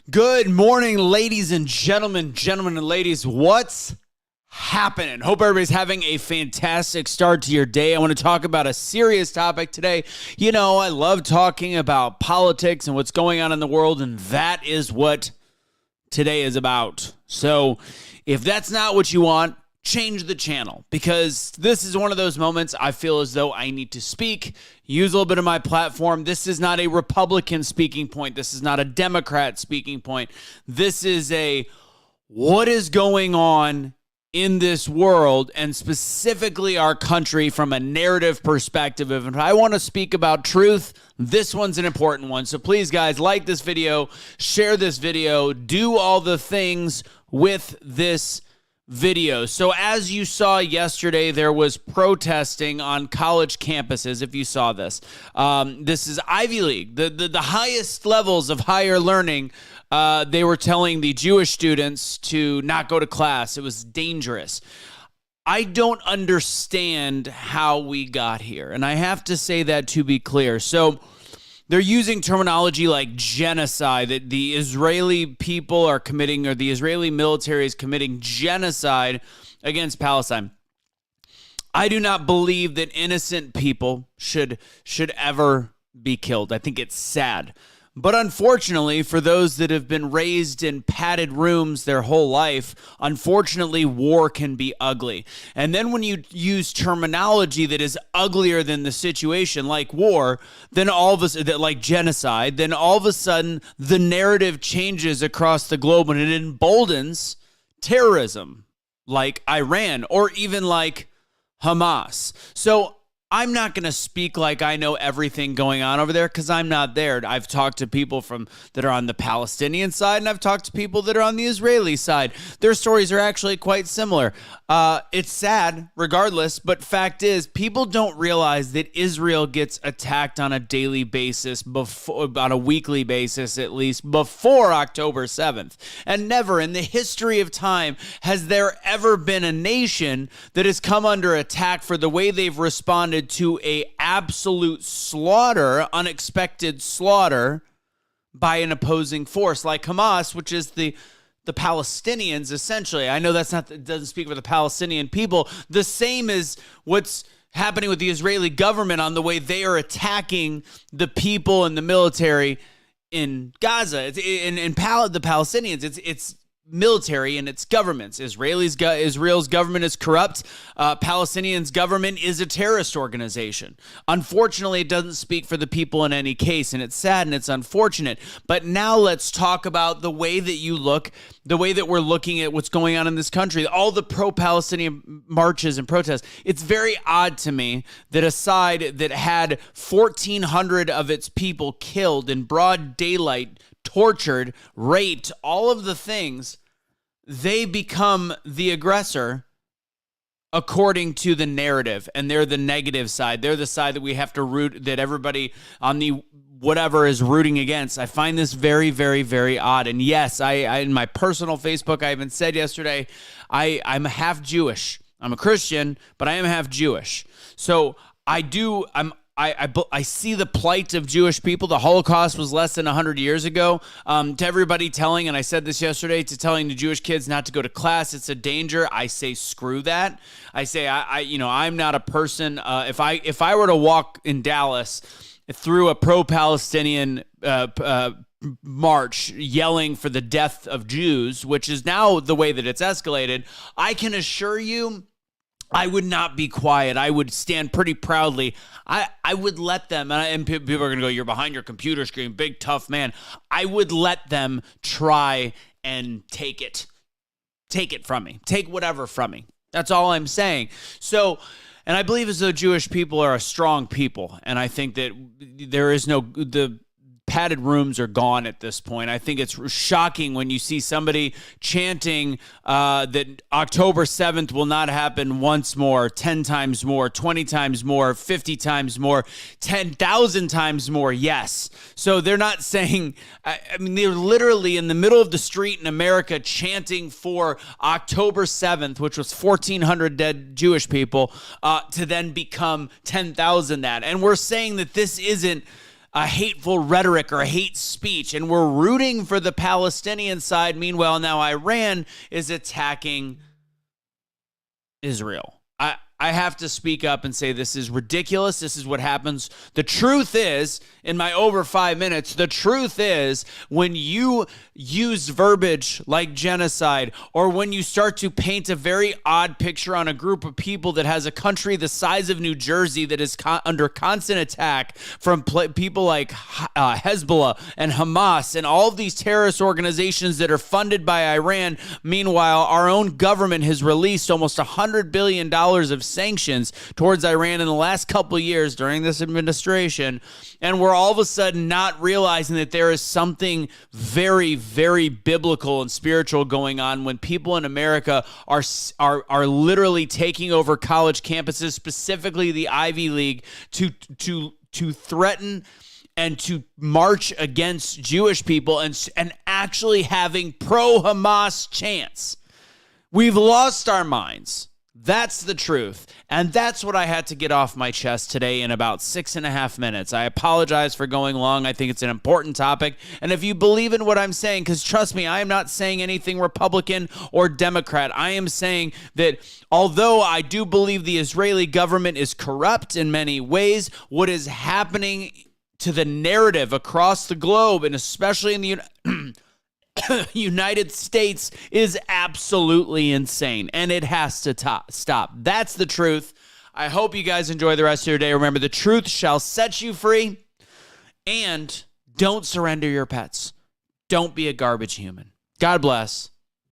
Good morning, ladies and gentlemen, and ladies. What's happening? Hope everybody's having a fantastic start to your day. I want to talk about a serious topic today. You know, I love talking about politics and what's going on in the world, and that is what today is about. So if that's not what you want, change the channel, because this is one of those moments I feel as though I need to speak, use a little bit of my platform. This is not a Republican speaking point. This is not a Democrat speaking point. This is a what is going on in this world, and specifically our country, from a narrative perspective. If I want to speak about truth, this one's an important one. So please, guys, like this video, share this video, do all the things with this video. So as you saw yesterday, there was protesting on college campuses. If you saw this, this is Ivy League, the highest levels of higher learning. They were telling the Jewish students to not go to class. It was dangerous. I don't understand how we got here, and I have to say that to be clear. So they're using terminology like genocide, that the Israeli people are committing, or the Israeli military is committing genocide against Palestine. I do not believe that innocent people should ever be killed. I think it's sad. But unfortunately, for those that have been raised in padded rooms their whole life, unfortunately, war can be ugly. And then when you use terminology that is uglier than the situation, like war, then all of a sudden, like genocide, then all of a sudden the narrative changes across the globe, and it emboldens terrorism, like Iran, or even like Hamas. So I'm not going to speak like I know everything going on over there, because I'm not there. I've talked to people that are on the Palestinian side, and I've talked to people that are on the Israeli side. Their stories are actually quite similar. It's sad regardless, but fact is, people don't realize that Israel gets attacked on a daily basis, on a weekly basis at least, before October 7th. And never in the history of time has there ever been a nation that has come under attack for the way they've responded to a absolute slaughter, unexpected slaughter by an opposing force like Hamas, which is the Palestinians, essentially. I know it doesn't speak for the Palestinian people. The same as what's happening with the Israeli government on the way they are attacking the people and the military in Gaza. The Palestinians, it's military and its governments. Israel's government is corrupt. Palestinians' government is a terrorist organization. Unfortunately, it doesn't speak for the people in any case, and it's sad and it's unfortunate. But now let's talk about the way that we're looking at what's going on in this country, all the pro-Palestinian marches and protests. It's very odd to me that a side that had 1,400 of its people killed in broad daylight, tortured, raped, all of the things, they become the aggressor according to the narrative, and they're the negative side. They're the side that we have to root, that everybody on the whatever is rooting against. I find this very, very, very odd. And yes, I in my personal Facebook, I even said yesterday, I'm half Jewish. I'm a Christian, but I am half Jewish. So I see the plight of Jewish people. The Holocaust was less than 100 years ago. To everybody telling, and I said this yesterday, to telling the Jewish kids not to go to class, it's a danger. I say screw that. I say I'm not a person. If I were to walk in Dallas through a pro-Palestinian march yelling for the death of Jews, which is now the way that it's escalated, I can assure you, I would not be quiet. I would stand pretty proudly. I would let them, and people are going to go, you're behind your computer screen, big tough man. I would let them try and take it from me. Take whatever from me. That's all I'm saying. So, and I believe as though Jewish people are a strong people, and I think that the padded rooms are gone at this point. I think it's shocking when you see somebody chanting that October 7th will not happen once more, 10 times more, 20 times more, 50 times more, 10,000 times more. Yes. So they're not saying, they're literally in the middle of the street in America chanting for October 7th, which was 1,400 dead Jewish people, to then become 10,000 that. And we're saying that this isn't a hateful rhetoric or hate speech, and we're rooting for the Palestinian side. Meanwhile, now Iran is attacking Israel. I have to speak up and say this is ridiculous. This is what happens. The truth is, in my over 5 minutes, the truth is when you use verbiage like genocide, or when you start to paint a very odd picture on a group of people that has a country the size of New Jersey that is under constant attack from people like Hezbollah and Hamas and all of these terrorist organizations that are funded by Iran. Meanwhile, our own government has released almost $100 billion of sanctions towards Iran in the last couple of years during this administration, and we're all of a sudden not realizing that there is something very, very biblical and spiritual going on when people in America are literally taking over college campuses, specifically the Ivy League, to threaten and to march against Jewish people and actually having pro-Hamas chants. We've lost our minds. That's the truth. And that's what I had to get off my chest today in about 6.5 minutes. I apologize for going long. I think it's an important topic. And if you believe in what I'm saying, because trust me, I am not saying anything Republican or Democrat. I am saying that although I do believe the Israeli government is corrupt in many ways, what is happening to the narrative across the globe, and especially in the United States, is absolutely insane, and it has to stop. That's the truth. I hope you guys enjoy the rest of your day. Remember, the truth shall set you free, and don't surrender your pets. Don't be a garbage human. God bless.